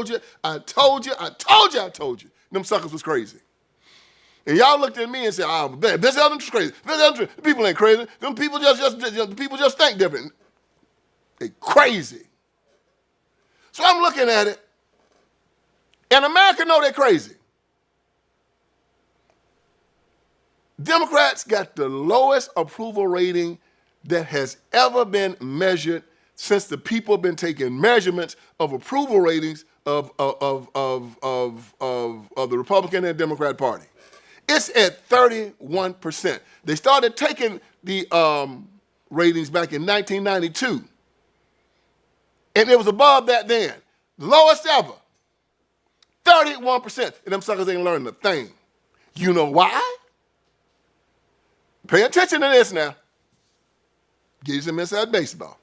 told you, I told you, I told you, I told you. Them suckers was crazy. And y'all looked at me and said, oh, VinceEverett's crazy. VinceEverett, people ain't crazy. Them people just think different. They crazy. So I'm looking at it, and America know they're crazy. Democrats got the lowest approval rating that has ever been measured since the people have been taking measurements of approval ratings of the Republican and Democrat Party. It's at 31%. They started taking the ratings back in 1992. And it was above that then. Lowest ever. 31%. And them suckers ain't learning a thing. You know why? Pay attention to this now. Give you some inside baseball.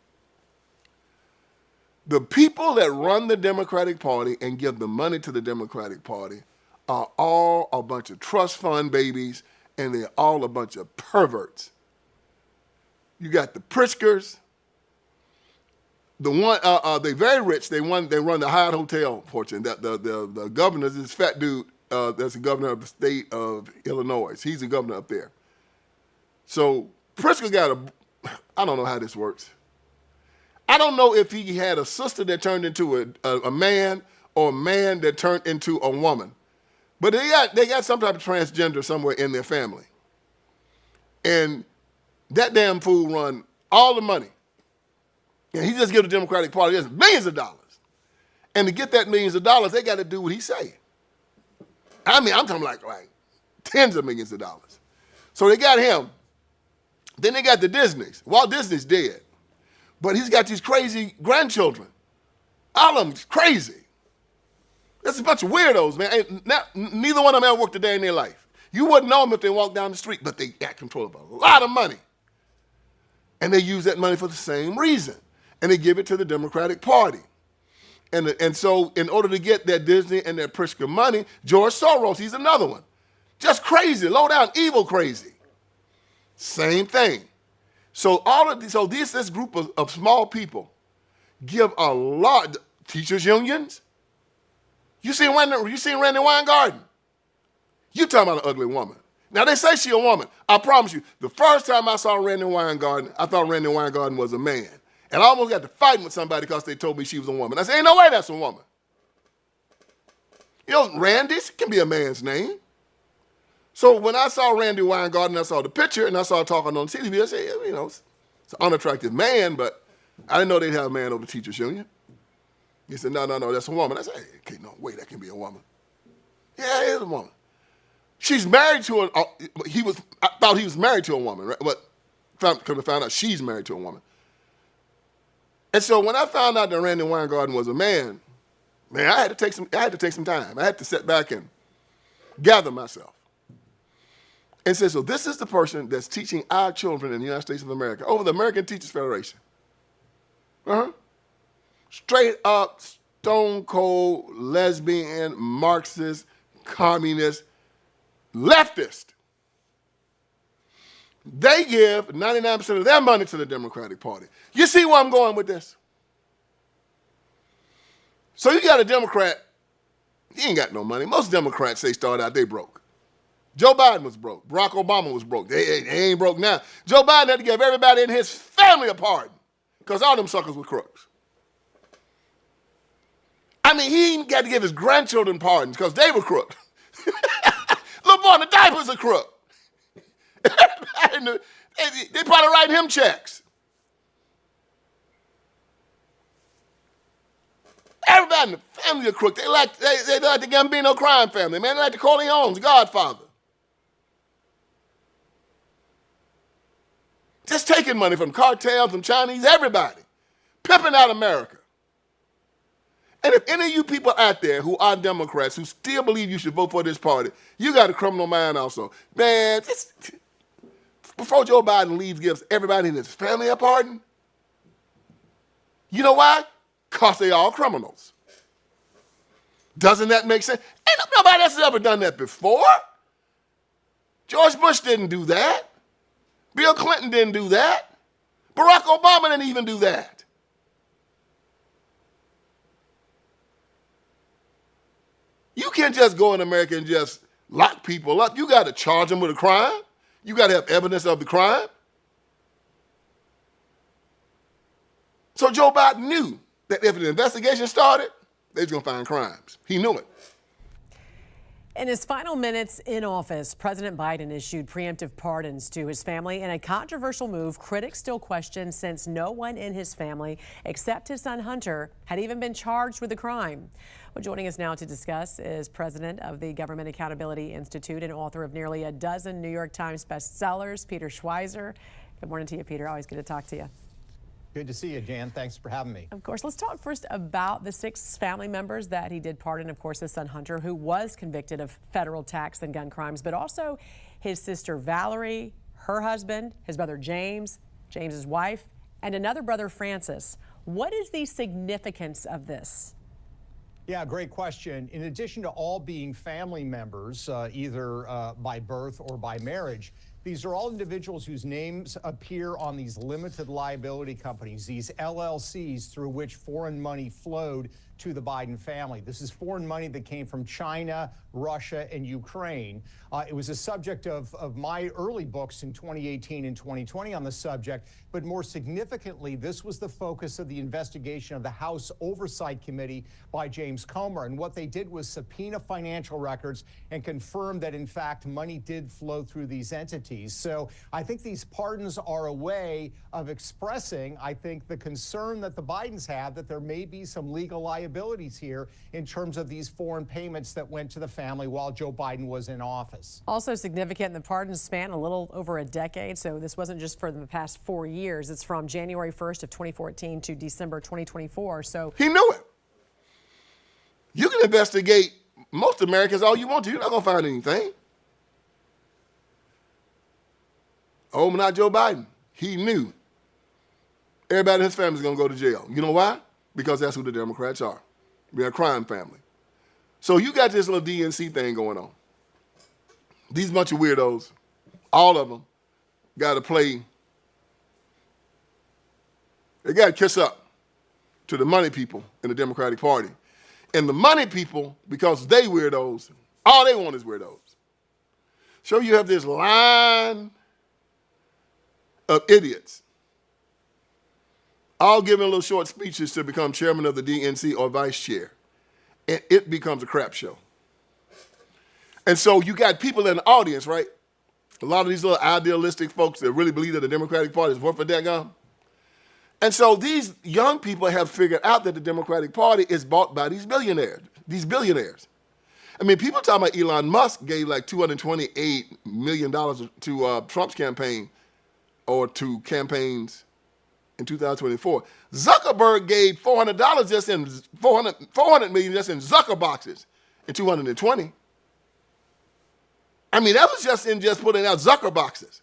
The people that run the Democratic Party and give the money to the Democratic Party are all a bunch of trust fund babies, and they're all a bunch of perverts. You got the Pritzkers. They're very rich. They run the Hyatt Hotel fortune. The governor is this fat dude that's the governor of the state of Illinois. He's the governor up there. So Pritzker got I don't know how this works. I don't know if he had a sister that turned into a man or a man that turned into a woman. But they got some type of transgender somewhere in their family. And that damn fool run all the money. And he just give the Democratic Party millions of dollars. And to get that millions of dollars, they got to do what he say. I mean, I'm talking like tens of millions of dollars. So they got him. Then they got the Disneys. Walt Disney's dead. But he's got these crazy grandchildren. All of them crazy. That's a bunch of weirdos, man. Neither one of them ever worked a day in their life. You wouldn't know them if they walked down the street, but they got control of a lot of money. And they use that money for the same reason. And they give it to the Democratic Party. And so in order to get that Disney and that Pritzker money, George Soros, he's another one. Just crazy, low down, evil crazy. Same thing. So this group of small people give a lot. Teachers unions. You seen Randy Weingarten? You talking about an ugly woman. Now they say she a woman. I promise you, the first time I saw Randy Weingarten, I thought Randy Weingarten was a man. And I almost got to fighting with somebody because they told me she was a woman. I said, ain't no way that's a woman. You know, Randy can be a man's name. So when I saw Randy Weingarten, I saw the picture, and I saw her talking on TV, I said, you know, it's an unattractive man, but I didn't know they'd have a man over the teachers union. He said, no, that's a woman. I said, hey, okay, no way, that can be a woman. Yeah, it is a woman. She's married to I thought he was married to a woman, right? But come to find out she's married to a woman. And so when I found out that Randy Weingarten was a man, man, I had to take some time. I had to sit back and gather myself. And say, so this is the person that's teaching our children in the United States of America over the American Teachers Federation. Straight up, stone cold, lesbian, Marxist, communist, leftist. They give 99% of their money to the Democratic Party. You see where I'm going with this? So you got a Democrat, he ain't got no money. Most Democrats, they start out, they broke. Joe Biden was broke. Barack Obama was broke. They ain't broke now. Joe Biden had to give everybody in his family a pardon because all them suckers were crooks. I mean, he got to give his grandchildren pardons because they were crooks. Little boy in the diapers a crook. They probably writing him checks. Everybody in the family a crook. They like the Gambino crime family, man. They like the Corleones, Godfather. Just taking money from cartels, from Chinese, everybody. Pimping out America. And if any of you people out there who are Democrats who still believe you should vote for this party, you got a criminal mind also. Man, before Joe Biden leaves, gives everybody in his family a pardon. You know why? Because they all criminals. Doesn't that make sense? Ain't nobody else has ever done that before. George Bush didn't do that. Bill Clinton didn't do that. Barack Obama didn't even do that. can't just go in America and just lock people up. You got to charge them with a crime. You got to have evidence of the crime. So Joe Biden knew that if an investigation started, they was going to find crimes. He knew it. In his final minutes in office, President Biden issued preemptive pardons to his family in a controversial move critics still question, since no one in his family except his son Hunter had even been charged with the crime. Well, joining us now to discuss is president of the Government Accountability Institute and author of nearly a dozen New York Times bestsellers, Peter Schweizer. Good morning to you, Peter. Always good to talk to you. Good to see you, Jan. Thanks for having me. Of course, let's talk first about the 6 family members that he did pardon. Of course, his son Hunter, who was convicted of federal tax and gun crimes, but also his sister Valerie, her husband, his brother James, James's wife, and another brother, Francis. What is the significance of this? Yeah, great question. In addition to all being family members, either by birth or by marriage, these are all individuals whose names appear on these limited liability companies, these LLCs through which foreign money flowed to the Biden family. This is foreign money that came from China, Russia, and Ukraine. It was a subject of my early books in 2018 and 2020 on the subject, but more significantly, this was the focus of the investigation of the House Oversight Committee by James Comer. And what they did was subpoena financial records and confirm that, in fact, money did flow through these entities. So I think these pardons are a way of expressing, I think, the concern that the Bidens have that there may be some legal liabilities here in terms of these foreign payments that went to the family while Joe Biden was in office. Also significant, the pardons span a little over a decade, so this wasn't just for the past 4 years. It's from January 1st of 2014 to December 2024. So he knew it. You can investigate most Americans all you want to. You're not going to find anything. Oh, but not Joe Biden. He knew everybody in his family is going to go to jail. You know why? Because that's who the Democrats are. We're a crime family. So you got this little DNC thing going on. These bunch of weirdos, all of them, got to play. They got to kiss up to the money people in the Democratic Party. And the money people, because they weirdos, all they want is weirdos. So you have this line of idiots, all giving little short speeches to become chairman of the DNC or vice chair. And it becomes a crap show. And so you got people in the audience, right? A lot of these little idealistic folks that really believe that the Democratic Party is worth a daggum. And so these young people have figured out that the Democratic Party is bought by these billionaires. I mean, people talking about Elon Musk gave like $228 million to Trump's campaign or to campaigns in 2024. Zuckerberg gave $400 just in $400 million just in Zucker boxes in 2020. I mean, that was just in putting out Zucker boxes.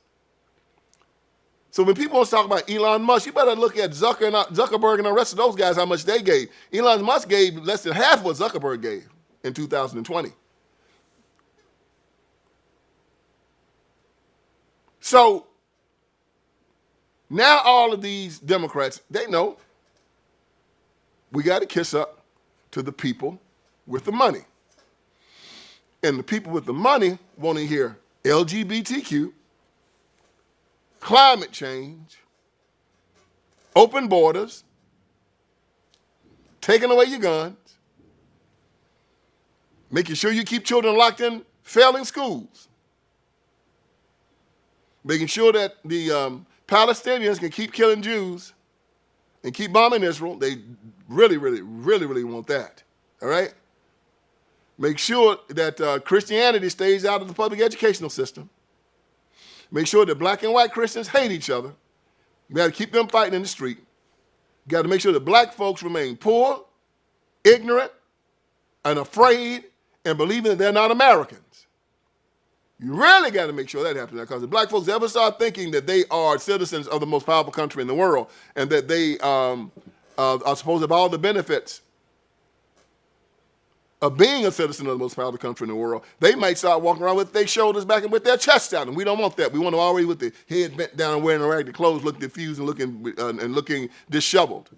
So when people want to talk about Elon Musk, you better look at Zuckerberg and the rest of those guys, how much they gave. Elon Musk gave less than half what Zuckerberg gave in 2020. So now all of these Democrats, they know we got to kiss up to the people with the money. And the people with the money want to hear LGBTQ, climate change, open borders, taking away your guns, making sure you keep children locked in failing schools, making sure that the Palestinians can keep killing Jews and keep bombing Israel. They really, really, really, really want that, all right? Make sure that Christianity stays out of the public educational system. Make sure that black and white Christians hate each other. You got to keep them fighting in the street. You got to make sure that black folks remain poor, ignorant, and afraid, and believing that they're not Americans. You really got to make sure that happens, because if black folks ever start thinking that they are citizens of the most powerful country in the world and that they are supposed to have all the benefits of being a citizen of the most powerful country in the world, they might start walking around with their shoulders back and with their chests out, and we don't want that. We want them already with the head bent down and wearing raggedy clothes, looking confused and looking disheveled.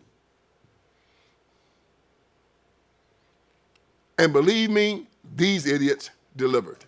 And believe me, These idiots delivered.